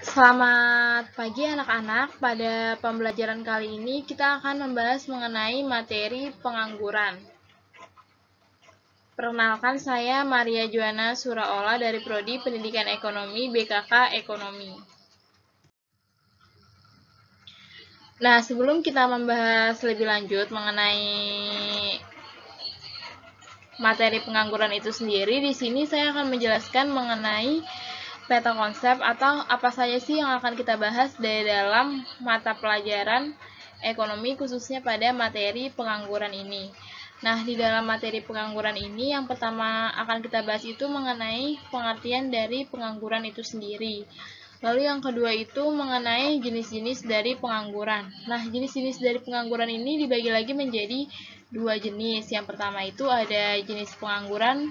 Selamat pagi anak-anak. Pada pembelajaran kali ini kita akan membahas mengenai materi pengangguran. Perkenalkan, saya Maria Juana Suraola dari Prodi Pendidikan Ekonomi BKK Ekonomi. Nah, sebelum kita membahas lebih lanjut mengenai materi pengangguran itu sendiri, di sini saya akan menjelaskan mengenai peta konsep atau apa saja sih yang akan kita bahas dari dalam mata pelajaran ekonomi khususnya pada materi pengangguran ini. Nah, di dalam materi pengangguran ini yang pertama akan kita bahas itu mengenai pengertian dari pengangguran itu sendiri. Lalu yang kedua itu mengenai jenis-jenis dari pengangguran. Nah, jenis-jenis dari pengangguran ini dibagi lagi menjadi dua jenis. Yang pertama itu ada jenis pengangguran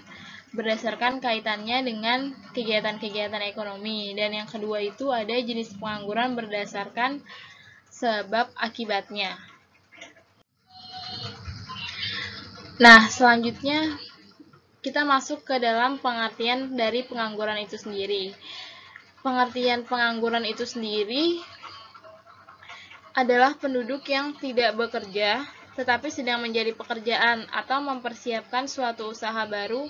berdasarkan kaitannya dengan kegiatan-kegiatan ekonomi, dan yang kedua itu ada jenis pengangguran berdasarkan sebab akibatnya. Nah, selanjutnya kita masuk ke dalam pengertian dari pengangguran itu sendiri. Pengertian pengangguran itu sendiri adalah penduduk yang tidak bekerja tetapi sedang menjadi pekerjaan atau mempersiapkan suatu usaha baru,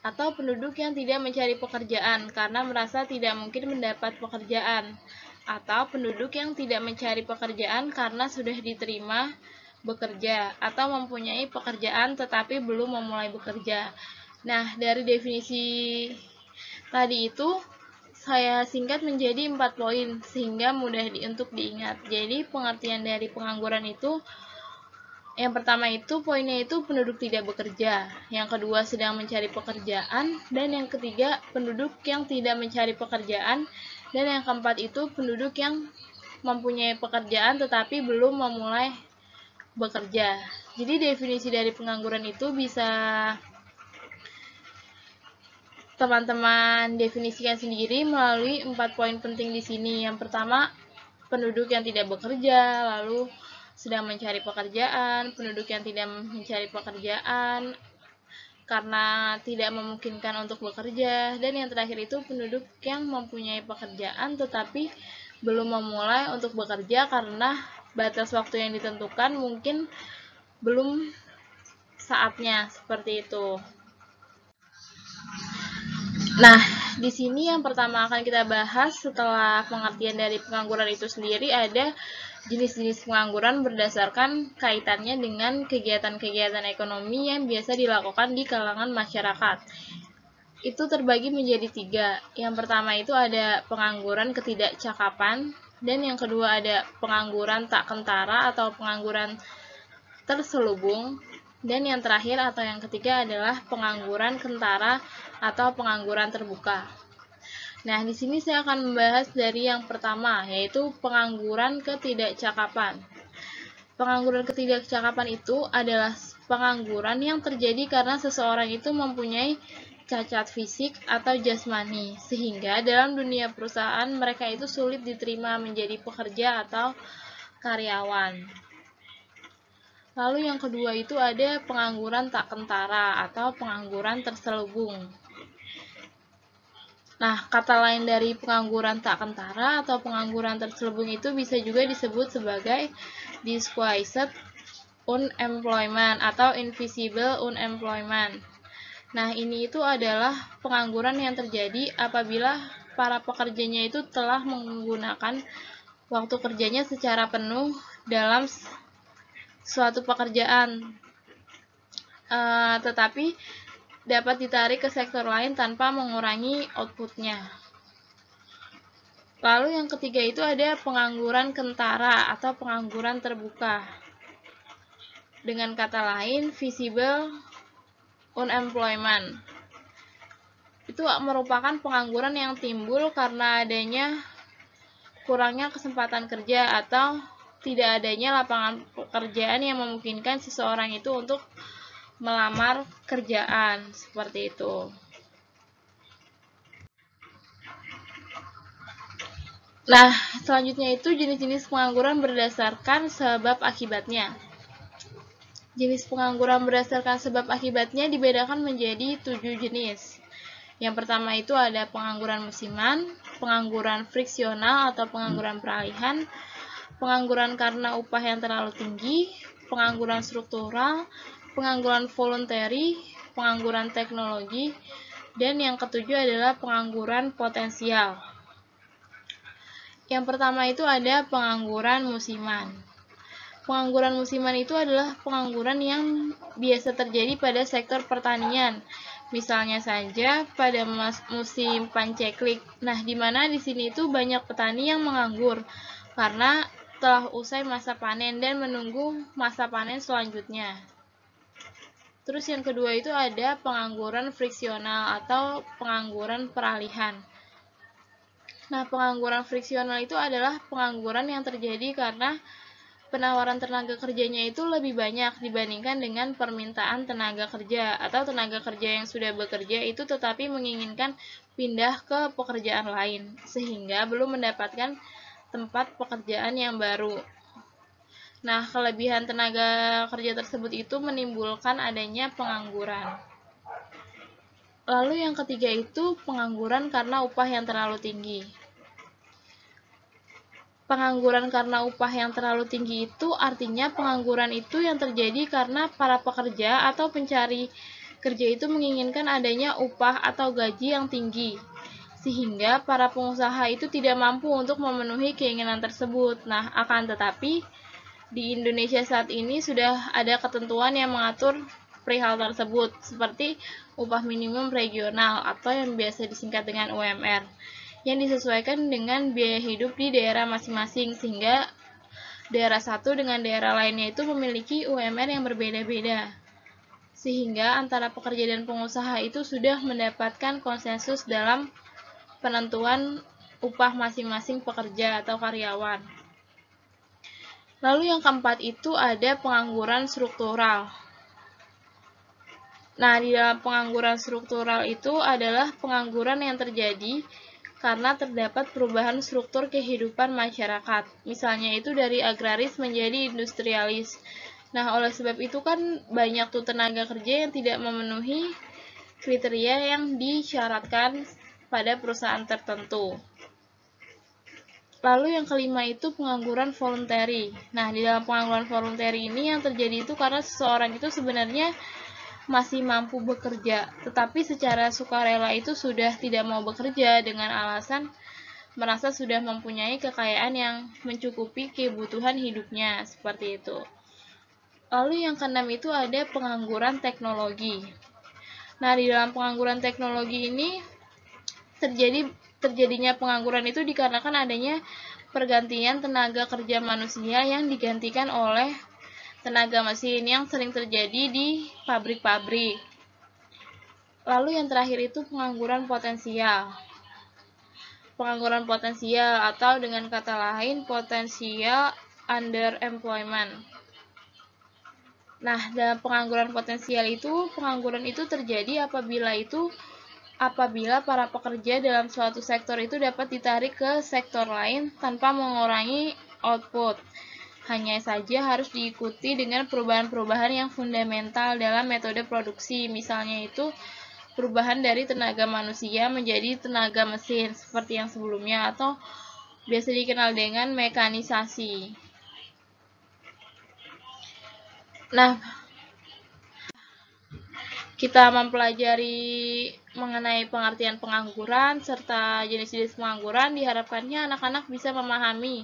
atau penduduk yang tidak mencari pekerjaan karena merasa tidak mungkin mendapat pekerjaan, atau penduduk yang tidak mencari pekerjaan karena sudah diterima bekerja atau mempunyai pekerjaan tetapi belum memulai bekerja. Nah, dari definisi tadi itu saya singkat menjadi 4 poin sehingga mudah untuk diingat. Jadi pengertian dari pengangguran itu, yang pertama itu poinnya itu penduduk tidak bekerja, yang kedua sedang mencari pekerjaan, dan yang ketiga penduduk yang tidak mencari pekerjaan, dan yang keempat itu penduduk yang mempunyai pekerjaan tetapi belum memulai bekerja. Jadi definisi dari pengangguran itu bisa teman-teman definisikan sendiri melalui 4 poin penting di sini. Yang pertama, penduduk yang tidak bekerja, lalu sedang mencari pekerjaan, penduduk yang tidak mencari pekerjaan karena tidak memungkinkan untuk bekerja, dan yang terakhir itu penduduk yang mempunyai pekerjaan tetapi belum memulai untuk bekerja karena batas waktu yang ditentukan mungkin belum saatnya, seperti itu. Nah, di sini yang pertama akan kita bahas setelah pengertian dari pengangguran itu sendiri ada jenis-jenis pengangguran berdasarkan kaitannya dengan kegiatan-kegiatan ekonomi yang biasa dilakukan di kalangan masyarakat. Itu terbagi menjadi 3. Yang pertama itu ada pengangguran ketidakcakapan, dan yang kedua ada pengangguran tak kentara atau pengangguran terselubung, dan yang terakhir atau yang ketiga adalah pengangguran kentara atau pengangguran terbuka. Nah, di sini saya akan membahas dari yang pertama, yaitu pengangguran ketidakcakapan. Pengangguran ketidakcakapan itu adalah pengangguran yang terjadi karena seseorang itu mempunyai cacat fisik atau jasmani, sehingga dalam dunia perusahaan mereka itu sulit diterima menjadi pekerja atau karyawan. Lalu yang kedua itu ada pengangguran tak kentara atau pengangguran terselubung. Nah, kata lain dari pengangguran tak kentara atau pengangguran terselubung itu bisa juga disebut sebagai disguised unemployment atau invisible unemployment. Nah, ini itu adalah pengangguran yang terjadi apabila para pekerjanya itu telah menggunakan waktu kerjanya secara penuh dalam suatu pekerjaan, tetapi dapat ditarik ke sektor lain tanpa mengurangi outputnya. Lalu yang ketiga itu ada pengangguran kentara atau pengangguran terbuka. Dengan kata lain, visible unemployment. Itu merupakan pengangguran yang timbul karena adanya kurangnya kesempatan kerja atau tidak adanya lapangan pekerjaan yang memungkinkan seseorang itu untuk melamar kerjaan, seperti itu. Nah, selanjutnya itu jenis-jenis pengangguran berdasarkan sebab akibatnya. Jenis pengangguran berdasarkan sebab akibatnya dibedakan menjadi 7 jenis. Yang pertama itu ada pengangguran musiman, pengangguran friksional atau pengangguran peralihan, pengangguran karena upah yang terlalu tinggi, pengangguran struktural, pengangguran voluntary, pengangguran teknologi, dan yang ketujuh adalah pengangguran potensial. Yang pertama itu ada pengangguran musiman. Pengangguran musiman itu adalah pengangguran yang biasa terjadi pada sektor pertanian. Misalnya saja pada musim panceklik. Nah, di mana di sini itu banyak petani yang menganggur karena telah usai masa panen dan menunggu masa panen selanjutnya. Terus yang kedua itu ada pengangguran friksional atau pengangguran peralihan. Nah, pengangguran friksional itu adalah pengangguran yang terjadi karena penawaran tenaga kerjanya itu lebih banyak dibandingkan dengan permintaan tenaga kerja, atau tenaga kerja yang sudah bekerja itu tetapi menginginkan pindah ke pekerjaan lain, sehingga belum mendapatkan tempat pekerjaan yang baru. Nah, kelebihan tenaga kerja tersebut itu menimbulkan adanya pengangguran. Lalu yang ketiga itu pengangguran karena upah yang terlalu tinggi. Pengangguran karena upah yang terlalu tinggi itu artinya pengangguran itu yang terjadi karena para pekerja atau pencari kerja itu menginginkan adanya upah atau gaji yang tinggi, sehingga para pengusaha itu tidak mampu untuk memenuhi keinginan tersebut. Nah, akan tetapi di Indonesia saat ini sudah ada ketentuan yang mengatur perihal tersebut, seperti upah minimum regional atau yang biasa disingkat dengan UMR, yang disesuaikan dengan biaya hidup di daerah masing-masing, sehingga daerah satu dengan daerah lainnya itu memiliki UMR yang berbeda-beda, sehingga antara pekerja dan pengusaha itu sudah mendapatkan konsensus dalam penentuan upah masing-masing pekerja atau karyawan. Lalu yang keempat itu ada pengangguran struktural. Nah, di dalam pengangguran struktural itu adalah pengangguran yang terjadi karena terdapat perubahan struktur kehidupan masyarakat. Misalnya itu dari agraris menjadi industrialis. Nah, oleh sebab itu kan banyak tuh tenaga kerja yang tidak memenuhi kriteria yang disyaratkan pada perusahaan tertentu. Lalu yang kelima itu pengangguran voluntary. Nah, di dalam pengangguran voluntary ini yang terjadi itu karena seseorang itu sebenarnya masih mampu bekerja, tetapi secara sukarela itu sudah tidak mau bekerja dengan alasan merasa sudah mempunyai kekayaan yang mencukupi kebutuhan hidupnya, seperti itu. Lalu yang keenam itu ada pengangguran teknologi. Nah, di dalam pengangguran teknologi ini terjadinya pengangguran itu dikarenakan adanya pergantian tenaga kerja manusia yang digantikan oleh tenaga mesin yang sering terjadi di pabrik-pabrik. Lalu yang terakhir itu pengangguran potensial. Pengangguran potensial atau dengan kata lain potential underemployment. Nah, dalam pengangguran potensial itu, pengangguran itu terjadi apabila para pekerja dalam suatu sektor itu dapat ditarik ke sektor lain tanpa mengurangi output. Hanya saja harus diikuti dengan perubahan-perubahan yang fundamental dalam metode produksi, misalnya itu perubahan dari tenaga manusia menjadi tenaga mesin seperti yang sebelumnya, atau biasa dikenal dengan mekanisasi. Nah, kita mempelajari mengenai pengertian pengangguran serta jenis-jenis pengangguran, diharapkannya anak-anak bisa memahami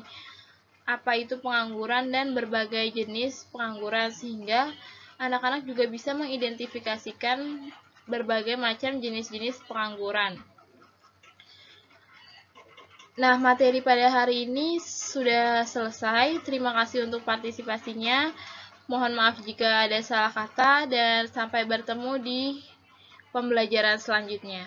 apa itu pengangguran dan berbagai jenis pengangguran, sehingga anak-anak juga bisa mengidentifikasikan berbagai macam jenis-jenis pengangguran. Nah, materi pada hari ini sudah selesai. Terima kasih untuk partisipasinya. Mohon maaf jika ada salah kata, dan sampai bertemu di pembelajaran selanjutnya.